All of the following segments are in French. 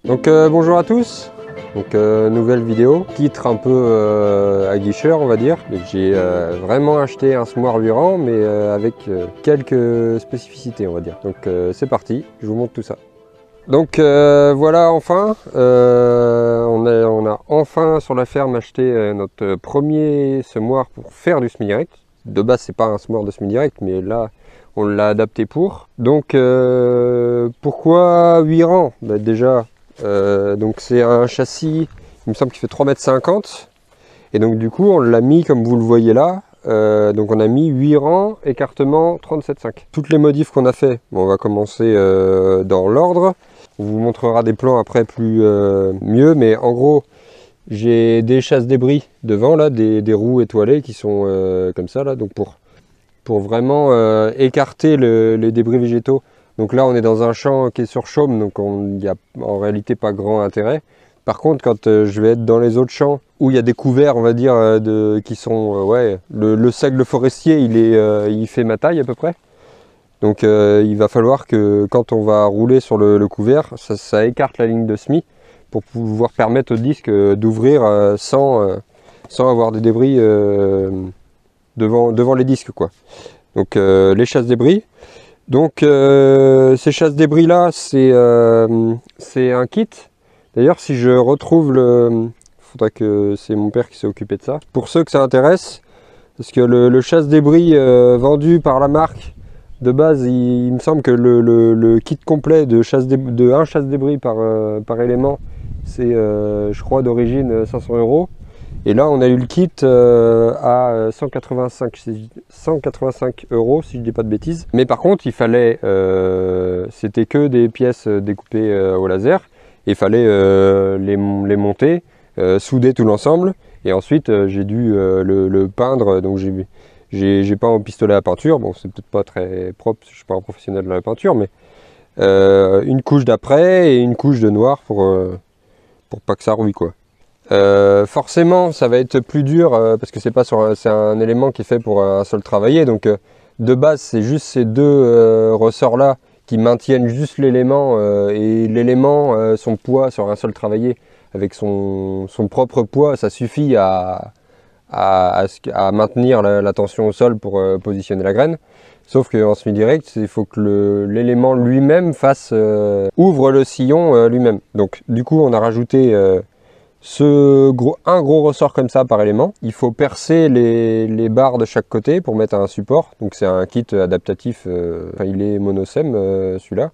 Donc bonjour à tous, donc nouvelle vidéo, titre un peu aguicheur on va dire. J'ai vraiment acheté un semoir 8 rangs mais avec quelques spécificités on va dire. Donc c'est parti, je vous montre tout ça. Donc voilà, enfin, on a enfin sur la ferme acheté notre premier semoir pour faire du semi-direct. De base c'est pas un semoir de semi-direct mais là on l'a adapté pour. Donc pourquoi 8 rangs? Bah, déjà donc c'est un châssis, il me semble qu'il fait 3,50 m. Et donc du coup on l'a mis comme vous le voyez là. Donc on a mis 8 rangs, écartement 37,5. Toutes les modifs qu'on a fait, bon, on va commencer dans l'ordre. On vous montrera des plans après plus mieux, mais en gros j'ai des chasse-débris devant là, des roues étoilées qui sont comme ça là, donc pour vraiment écarter les débris végétaux. Donc là on est dans un champ qui est sur chaume, donc il n'y a en réalité pas grand intérêt. Par contre quand je vais être dans les autres champs où il y a des couverts on va dire qui sont ouais, le seigle forestier il fait ma taille à peu près. Donc il va falloir que quand on va rouler sur le couvert, ça écarte la ligne de semis pour pouvoir permettre au disque d'ouvrir sans avoir des débris devant les disques quoi. Donc les chasse-débris. Donc ces chasse-débris là c'est un kit. D'ailleurs si je retrouve faudra que c'est mon père qui s'est occupé de ça. Pour ceux que ça intéresse, parce que le chasse-débris vendu par la marque de base, il me semble que le kit complet de un chasse-débris par élément, c'est je crois d'origine 500 €. Et là on a eu le kit à 185 € si je dis pas de bêtises. Mais par contre il fallait, c'était que des pièces découpées au laser. Il fallait les monter, souder tout l'ensemble. Et ensuite j'ai dû le peindre, donc j'ai peint au pistolet à peinture. Bon c'est peut-être pas très propre, je suis pas un professionnel de la peinture, mais une couche d'après et une couche de noir pour pas que ça rouille quoi. Forcément ça va être plus dur parce que c'est un élément qui est fait pour un sol travaillé, donc de base c'est juste ces deux ressorts là qui maintiennent juste l'élément et l'élément, son poids sur un sol travaillé avec son propre poids, ça suffit à maintenir la tension au sol pour positionner la graine. Sauf qu'en semi-direct, il faut que l'élément lui-même ouvre le sillon lui-même. Donc du coup on a rajouté un gros ressort comme ça par élément. Il faut percer les barres de chaque côté pour mettre un support. Donc c'est un kit adaptatif, il est monosème celui-là.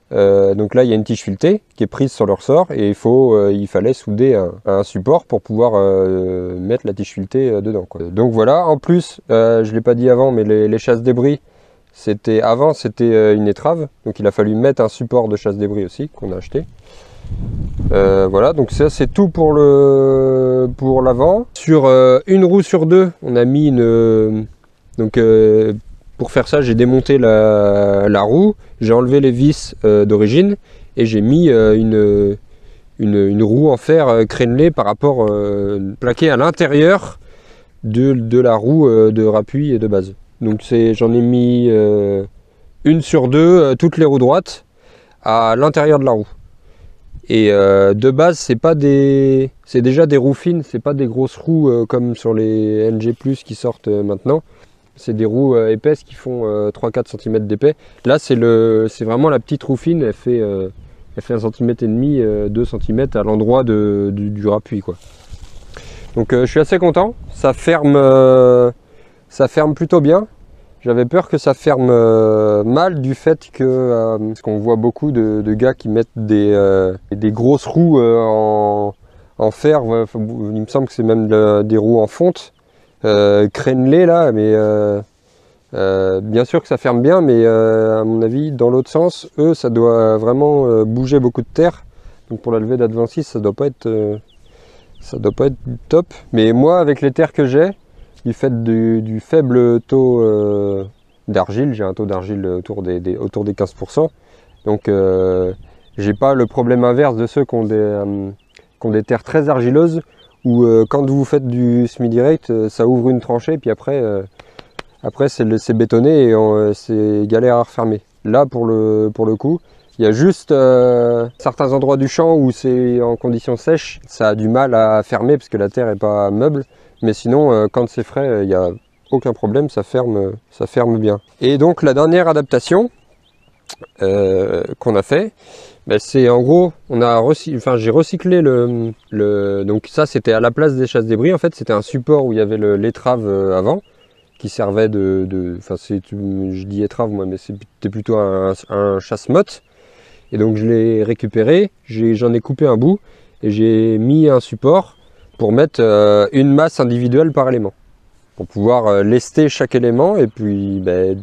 Donc là il y a une tige filetée qui est prise sur le ressort et il fallait souder un support pour pouvoir mettre la tige filetée dedans quoi. Donc voilà, en plus je ne l'ai pas dit avant, mais les chasse-débris, avant c'était une étrave, donc il a fallu mettre un support de chasse-débris aussi qu'on a acheté. Voilà, donc ça c'est tout pour l'avant. Sur une roue sur deux, on a mis pour faire ça, j'ai démonté la roue, j'ai enlevé les vis d'origine et j'ai mis une roue en fer crénelée par rapport plaquée à l'intérieur de la roue de rappui et de base. Donc j'en ai mis une sur deux, toutes les roues droites à l'intérieur de la roue. Et de base c'est déjà des roues fines, c'est pas des grosses roues comme sur les NG+ qui sortent maintenant. C'est des roues épaisses qui font 3-4 cm d'épais. Là c'est vraiment la petite roue fine, elle fait 1,5 cm, 2 cm à l'endroit du rappui quoi. Donc je suis assez content, ça ferme plutôt bien. J'avais peur que ça ferme mal du fait que, parce qu'on voit beaucoup de gars qui mettent des grosses roues en fer, il me semble que c'est même des roues en fonte, crénelées là, mais bien sûr que ça ferme bien, mais à mon avis, dans l'autre sens, ça doit vraiment bouger beaucoup de terre. Donc pour la levée d'Advensis, ça doit pas être top. Mais moi, avec les terres que j'ai, du fait du faible taux d'argile, j'ai un taux d'argile autour des 15%. Donc j'ai pas le problème inverse de ceux qui ont des terres très argileuses où quand vous faites du semi-direct, ça ouvre une tranchée puis après c'est bétonné et c'est galère à refermer. Là pour le coup, Il y a juste certains endroits du champ où c'est en conditions sèches, ça a du mal à fermer parce que la terre n'est pas meuble. Mais sinon, quand c'est frais, il n'y a aucun problème, ça ferme bien. Et donc la dernière adaptation qu'on a fait, ben, c'est en gros, j'ai recyclé donc ça c'était à la place des chasse-débris, en fait c'était un support où il y avait l'étrave avant, qui servait je dis étrave moi, mais c'était plutôt un chasse-motte. Et donc je l'ai récupéré, j'en ai coupé un bout et j'ai mis un support pour mettre une masse individuelle par élément. Pour pouvoir lester chaque élément et puis ben,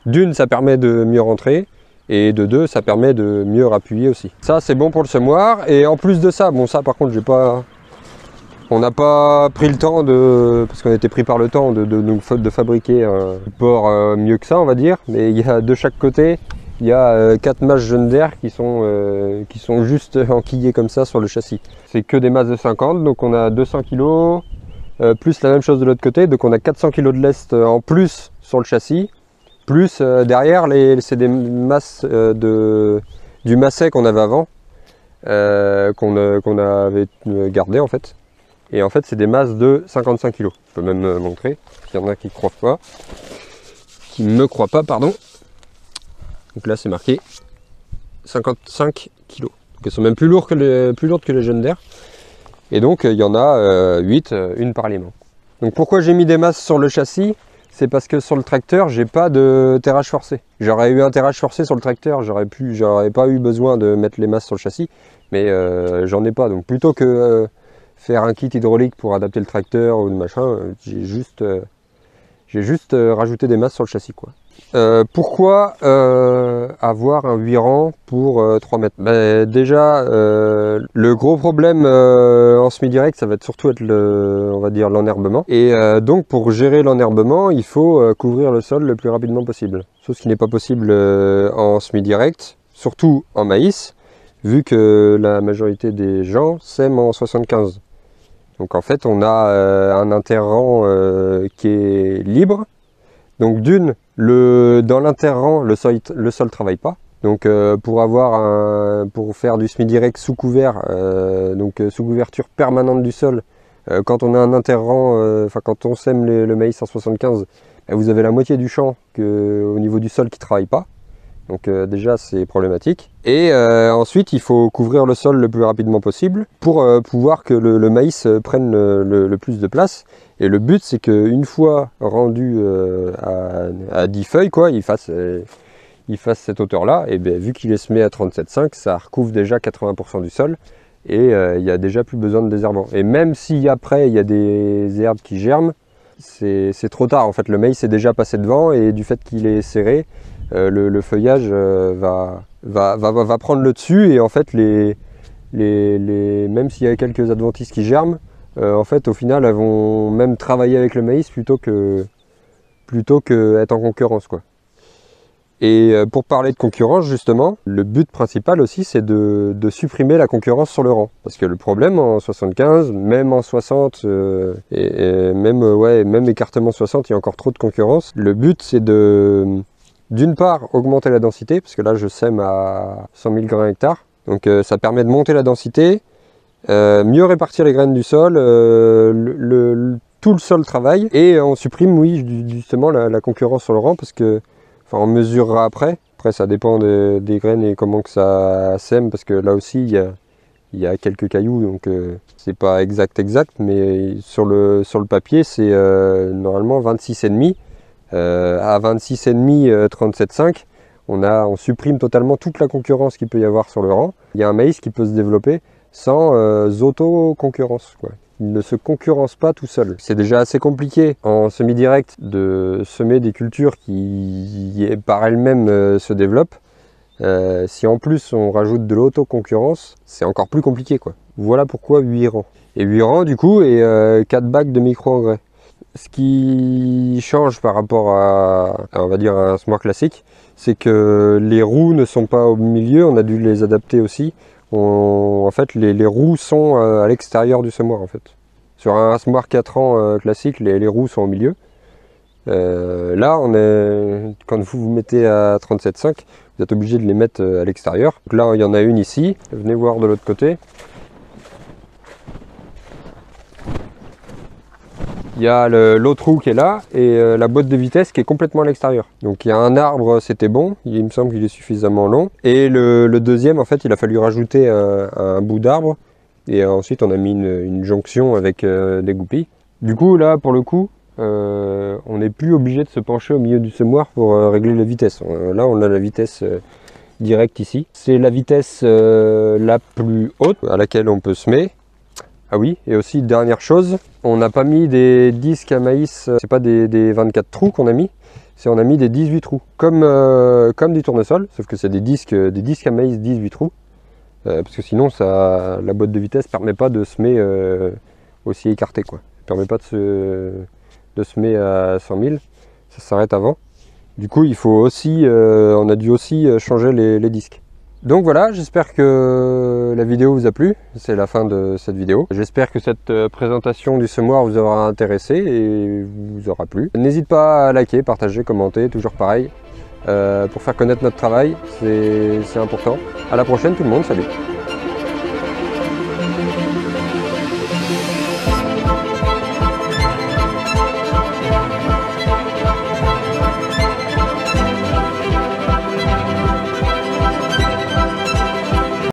d'une ça permet de mieux rentrer et de deux ça permet de mieux rappuyer aussi. Ça c'est bon pour le semoir et en plus de ça, bon ça par contre on n'a pas pris le temps parce qu'on était pris par le temps de fabriquer un support mieux que ça on va dire, mais il y a de chaque côté. Il y a 4 masses jeunes d'air qui sont juste enquillées comme ça sur le châssis. C'est que des masses de 50, donc on a 200 kg, plus la même chose de l'autre côté, donc on a 400 kg de lest en plus sur le châssis, plus derrière c'est des masses du masset qu'on avait avant, qu'on avait gardé en fait. Et en fait c'est des masses de 55 kg. Je peux même montrer, s'il y en a qui ne me croient pas, pardon. Donc là c'est marqué 55 kg. Donc elles sont même plus lourdes que les jeunes d'air. Et donc il y en a 8, une par élément. Donc pourquoi j'ai mis des masses sur le châssis? C'est parce que sur le tracteur j'ai pas de terrage forcé. J'aurais eu un terrage forcé sur le tracteur, j'aurais pas eu besoin de mettre les masses sur le châssis, mais j'en ai pas. Donc plutôt que faire un kit hydraulique pour adapter le tracteur ou le machin, j'ai juste rajouté des masses sur le châssis quoi. Pourquoi avoir un 8 rangs pour 3 mètres? Ben, déjà, le gros problème en semi-direct, ça va surtout être on va dire l'enherbement. Et donc pour gérer l'enherbement, il faut couvrir le sol le plus rapidement possible. Chose qui n'est pas possible en semi-direct, surtout en maïs, vu que la majorité des gens sèment en 75. Donc en fait, on a un interrang qui est libre. Donc d'une, dans l'interrang, le sol travaille pas. Donc pour faire du semi-direct sous couvert, sous couverture permanente du sol, quand on a un interrang, quand on sème le maïs en 75, vous avez la moitié du champ au niveau du sol qui travaille pas. Donc déjà c'est problématique. Et ensuite il faut couvrir le sol le plus rapidement possible pour pouvoir que le maïs prenne le plus de place. Et le but c'est qu'une fois rendu à 10 feuilles, quoi, il fasse cette hauteur là. Et bien vu qu'il est semé à 37,5, ça recouvre déjà 80% du sol. Et il n'y a déjà plus besoin de désherbant. Et même si après il y a des herbes qui germent, c'est trop tard. En fait le maïs est déjà passé devant et du fait qu'il est serré, le feuillage va prendre le dessus et en fait même s'il y a quelques adventices qui germent, en fait au final elles vont même travailler avec le maïs plutôt que être en concurrence quoi. Et pour parler de concurrence justement, le but principal aussi c'est de supprimer la concurrence sur le rang. Parce que le problème en 75, même en 60, même écartement 60, il y a encore trop de concurrence. Le but c'est d'une part, augmenter la densité, parce que là je sème à 100 000 grains hectare. Donc ça permet de monter la densité, mieux répartir les graines du sol, tout le sol travaille, et on supprime, oui, justement la concurrence sur le rang, parce que, on mesurera après. Après ça dépend des graines et comment que ça sème, parce que là aussi il y a quelques cailloux, donc c'est pas exact, mais sur le papier c'est normalement 26,5. À 26,5, 37,5, on supprime totalement toute la concurrence qu'il peut y avoir sur le rang. Il y a un maïs qui peut se développer sans auto-concurrence, quoi. Il ne se concurrence pas tout seul. C'est déjà assez compliqué en semi-direct de semer des cultures qui par elles-mêmes se développent. Si en plus on rajoute de l'auto-concurrence, c'est encore plus compliqué, quoi. Voilà pourquoi 8 rangs. Et 8 rangs du coup et 4 bacs de micro-engrais. Ce qui change par rapport à on va dire un semoir classique, c'est que les roues ne sont pas au milieu, on a dû les adapter aussi. En fait, les roues sont à l'extérieur du semoir en fait. Sur un semoir 4 ans classique, les roues sont au milieu. Là, quand vous mettez à 37,5, vous êtes obligé de les mettre à l'extérieur. Donc là, il y en a une ici. Venez voir de l'autre côté. Il y a l'autre roue qui est là et la boîte de vitesse qui est complètement à l'extérieur. Donc il y a un arbre, c'était bon, il me semble qu'il est suffisamment long. Et le deuxième, en fait, il a fallu rajouter un bout d'arbre. Et ensuite, on a mis une jonction avec des goupilles. Du coup, là, pour le coup, on n'est plus obligé de se pencher au milieu du semoir pour régler la vitesse. Là, on a la vitesse directe ici. C'est la vitesse la plus haute à laquelle on peut semer. Ah oui, et aussi dernière chose, on n'a pas mis des disques à maïs, c'est pas des 24 trous qu'on a mis, on a mis des 18 trous, comme des tournesols, sauf que c'est des disques à maïs 18 trous, parce que sinon la boîte de vitesse permet pas de semer aussi écarté, quoi. Elle permet pas de semer à 100 000, ça s'arrête avant. Du coup, il faut aussi, on a dû aussi changer les disques. Donc voilà, j'espère que la vidéo vous a plu, c'est la fin de cette vidéo. J'espère que cette présentation du semoir vous aura intéressé et vous aura plu. N'hésite pas à liker, partager, commenter, toujours pareil, pour faire connaître notre travail, c'est important. À la prochaine tout le monde, salut!